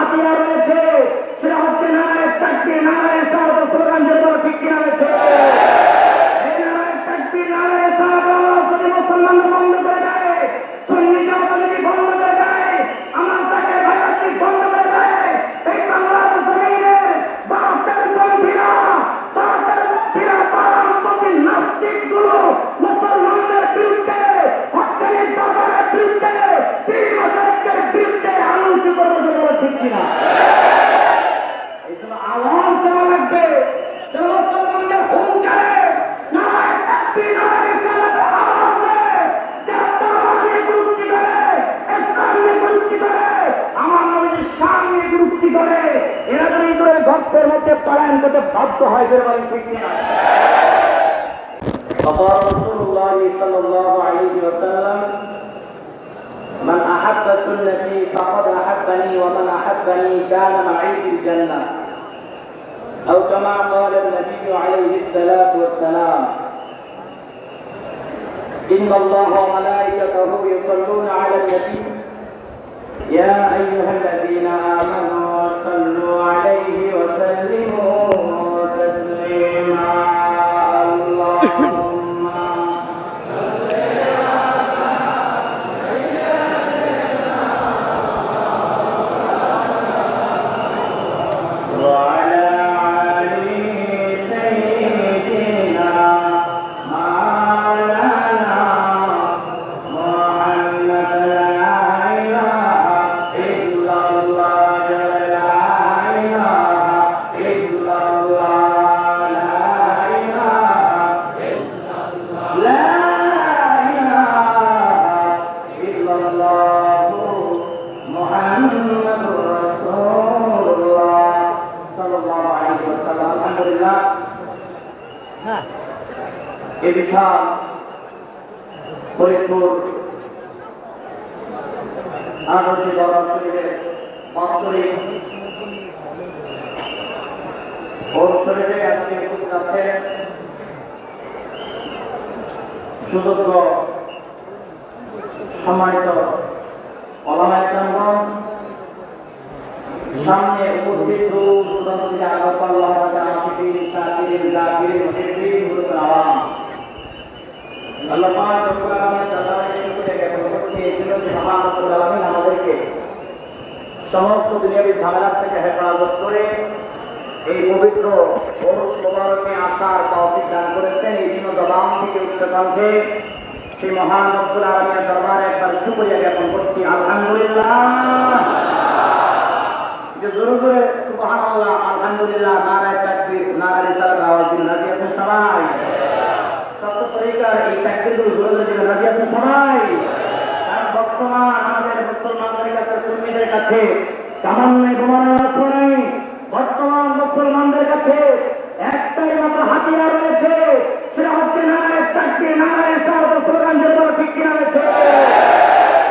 হাতিয়ার রয়েছে, সেটা হচ্ছে নারায়ে তাকবীর, নারায়ে সালাত স্লোগান দেওয়া, ঠিক কিনা রয়েছে? এই নারায়ে তাকবীর, নারায়ে সালাত যদি মুসলমান বন্ধ করে দেয়, সুন্নি জামাত যদি বন্ধ করে দেয়, আমার তাকে ভাইয়াতি বন্ধ করে দেয়, এই বাংলার জমিনের বাতিলপন্থীরা, বামপন্থী নাস্তিকগুলো মুসলমানদের বিরুদ্ধে, হক্কানি দরবারের বিরুদ্ধে, পীর মাশায়েখের বিরুদ্ধে আলোচনা করবে, ঠিক কিনা? এই জন্য আওয়াজ দেওয়া লাগবে, যেন মুসলমানদের হুঙ্কারে নারায়ে তাকবীর, নারায়ে সালাতের আওয়াজে দেশকে বিরুদ্ধে করে, ইসলামকে বিরুদ্ধে করে, আমার নবীর সামনে বিরুদ্ধে করে, এরা যদি করে গর্তের মধ্যে পলায়ন করতে বাধ্য হয়, বলেন ঠিক কিনা? فقال رسول الله صلى الله عليه وسلم من أحب سنتي فقد أحبني ومن أحبني كان معي في الجنة أو كما قال النبي عليه الصلاة والسلام إن الله وملائكته يصلون على النبي يا أيها الذين آمنوا صلوا عليه وسلموا تسليما এ বিশাল ফরিদপুর আদর্শ দরবার শরীফের বাৎসরিক শরীফে আজকে উপস্থিত আছেন সুযোগ্য সম্মানিত ওলামায়ে কেরাম, সামনে উপস্থিত দূর দূরান্ত থেকে আগত আল্লাহ তাআলা আশিকিন শাকিরিন জাকিরিন মুহিব্বিন মুরসাল আওয়াম, আল্লাহ পাক রব্বুল আলামিন তাআলাকে শুকরিয়া জ্ঞাপন করছি এই জন্য যে মহান রব্বুল আলামিন আমাদেরকে সমস্ত দুনিয়াবী ঝামেলা থেকে হেফাজত করে এই পবিত্র ওরস মোবারকে আসার তৌফিক দান করেছেন। এই জন্য জবান থেকে উচ্চকণ্ঠে সেই মহান রব্বুল আলামিনের দরবারে একবার শুকরিয়া জ্ঞাপন করছি, আলহামদুলিল্লাহ। যে জোরে জোরে সুবহানাল্লাহ, আলহামদুলিল্লাহ, নারায়ে তাকবীর, নারায়ে রিসালাত আওয়াজ দিন, রাজি আছেন সবাই? সত্য তরিকার এই তাকবীরগুলো জোরে জোরে দিন, রাজি আছেন সবাই? কারণ বর্তমান আমাদের মুসলমানদের কাছে, সুন্নিদের কাছে তামান্নায় বোমার অস্ত্র নেই। বর্তমান মুসলমানদের কাছে একটাই মাত্র হাতিয়ার রয়েছে, সেটা হচ্ছে নারায়ে তাকবীর, নারায়ে সালাত স্লোগান দেওয়া, ঠিক কিনা রয়েছে?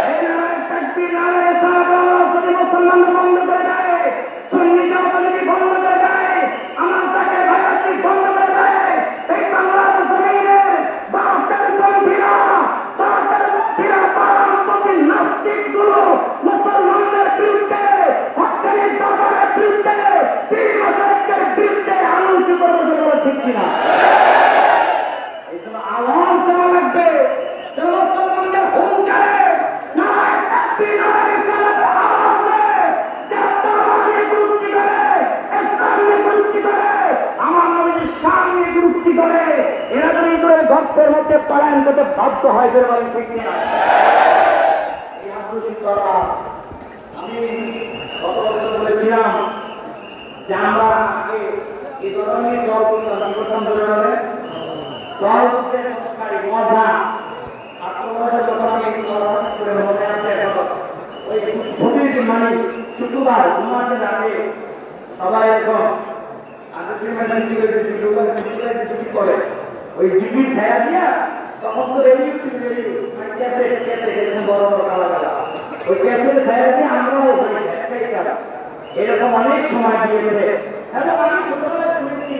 এই নারায়ে তাকবীর, নারায়ে সালাত যদি মুসলমান বন্ধ করে দেয়, সুন্নি জামাত যদি বন্ধ করে দেয়, আমার তাকে ভাইয়াতি বন্ধ করে দেয়, এই বাংলার জমিনের বাতিলপন্থীরা, বামপন্থী নাস্তিকগুলো মুসলমানদের বিরুদ্ধে, হক্কানি দরবারের বিরুদ্ধে, পীর মাশায়েখের বিরুদ্ধে আলোচনা করবে, ঠিক কিনা? এই জন্য আওয়াজ দেওয়া লাগবে, যে মুসলমানদের হুঙ্কারে নারায়ে তাকবীর, নারায়ে সালাতের আওয়াজে দেশকে বিরুদ্ধে করে, ইসলামকে বিরুদ্ধে করে, আমার নবীর সামনে বিরুদ্ধে করে, এরা যদি করে গর্তের মধ্যে পলায়ন করতে বাধ্য হয়, বলেন ঠিক কিনা? এই আদর্শিক দরবার আমি গত বছর বলেছিলাম যে আমরা আগে এই ধরনের দলগুলো সংগঠন ধরে ধরে দল হচ্ছে সংস্কারী মজা আত্মমজা, যখন আমি করে মনে আছে ওই ছুটির মানে শুক্রবার জুমাতে রাতে সবাই এখন ছুটি করে ওই জিপি খেয়া দিয়া, তখন তো রেডিও বড় বড় কালা কালা ওই ক্যাসেট খেয়া দিয়ে আমরাও এরকম অনেক সময় দিয়েছে। এবং আমি ছোটবেলা শুনেছি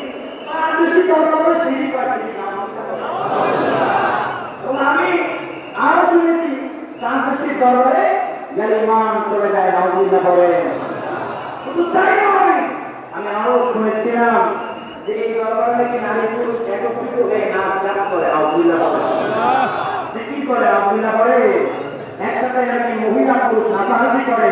আমি আরো শুনেছি তান্ত্রিক দরবারে গেলে ইমান চলে যায়, নাউজুবিল্লাহ বলেন। শুধু তাই নয়, আমি আরো শুনেছিলাম যে এই দরবারে নাকি নারী পুরুষ একত্রিত হয়ে নাচ গান করে আব্দুল্লাহ কি করে আব্দুল্লাহ করে একসাথে নাকি মহিলা পুরুষ নাচানাচি করে।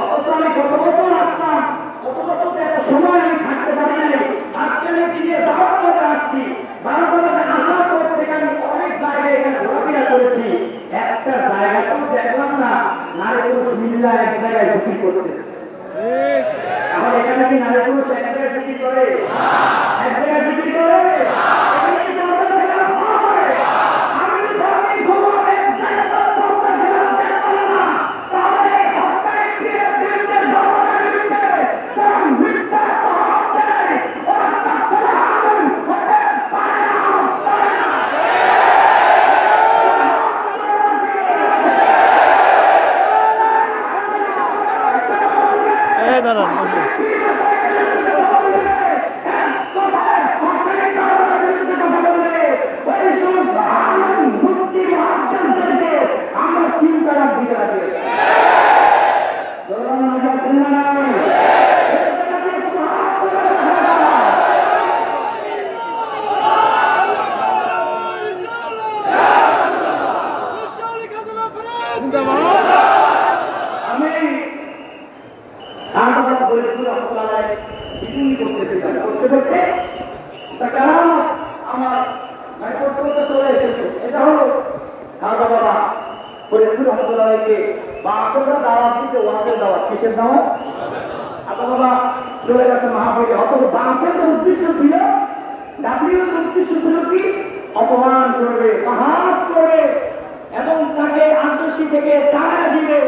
অথচ আমি কত বছর আসলাম, কত বছর তো এত সময় আমি থাকতে পারি নাই। আজকে আমি দিনে 12 বছর আসছি, 12 বছর আসার পর থেকে আমি অনেক জায়গায় এখানে ঘোরাফেরা করেছি। একটা জায়গাতেও দেখলাম না নারী পুরুষ মিল্লা এক জায়গায় বিক্রি করতেছে। আমার এখানে কি নারী পুরুষ এক জায়গায় বিক্রি করে? এক জায়গায় বিক্রি করে এখানে কি দরকার থেকে হয়? আমি যদি সারাদিন ঘুমাবো, এক জায়গায় তো দরকার খেলাম দেখতাম না, তাহলে এই হত্যার বিরুদ্ধে দরকারের বিরুদ্ধে তারা মিথ্যা তহমত দেয়। ওরা তাৎক্ষণিক আগুন হতে পারে না, পারে না। দাঁড়ান আমরা 3 তালাক দিতে রাজি। আমি করতে আমার চলে এসেছে। এটা হলো খাজা বাবা ফরিদপুর রহমতুল্লাহকে বাপেরা দাওয়াত দিতে, ওয়াজের দাওয়াত। কিসের দাওয়াত? খাজা বাবা চলে গেছে মাহফিলে। অথচ বাপের উদ্দেশ্য ছিল, ডাব্লিউর উদ্দেশ্য ছিল কি? অপমান করবে, পাহাস করবে এবং তাকে আন্তর্জাতিক থেকে তাড়া দিবে।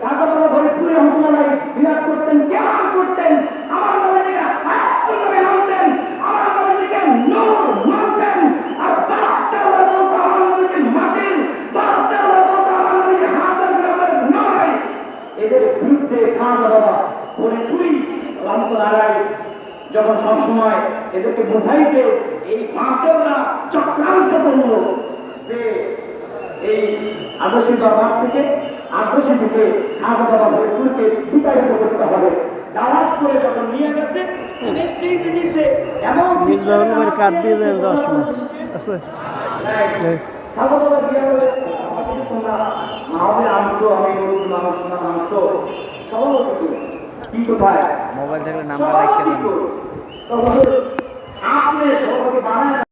খাজা বাবা ফরিদপুর রহমতুল্লাহ বিরাট করতেন, কেমন করতেন? আমার নবীকে হায়াতুল্লাহকে মানতেন, আমার নবীকে নূর মানতেন। আর বাপটা ওরা বলতো আমার নবীকে মাটির, বাপটা ওরা বলতো আমার নবীকে হাজার গ্রামের নয়। এদের বিরুদ্ধে খাজা বাবা ফরিদপুরি রহমতুল্লাহ যখন সবসময় এদেরকে বোঝাইতে, এই বাপেরা চক্রান্ত করল যে এই আদর্শী দরবার থেকে, আদর্শী থেকে খাজা বাবা ফরিদপুরকে বিতাড়িত করতে হবে। দাওয়াত করে যখন নিয়ে গেছে স্টেজে নিচে, এমন মিসবাহুল কাট দিয়ে যায় যাওয়ার সময় আছে। খাজা বাবা দিয়ে বলে, তোমরা মাহফিলে আনছো, আমি গরুর মানুষ আনছো, সভাপতি কি কোথায়? মোবাইল থাকলে নাম্বার রাখতে দেন। আপনি সভাপতি বানায়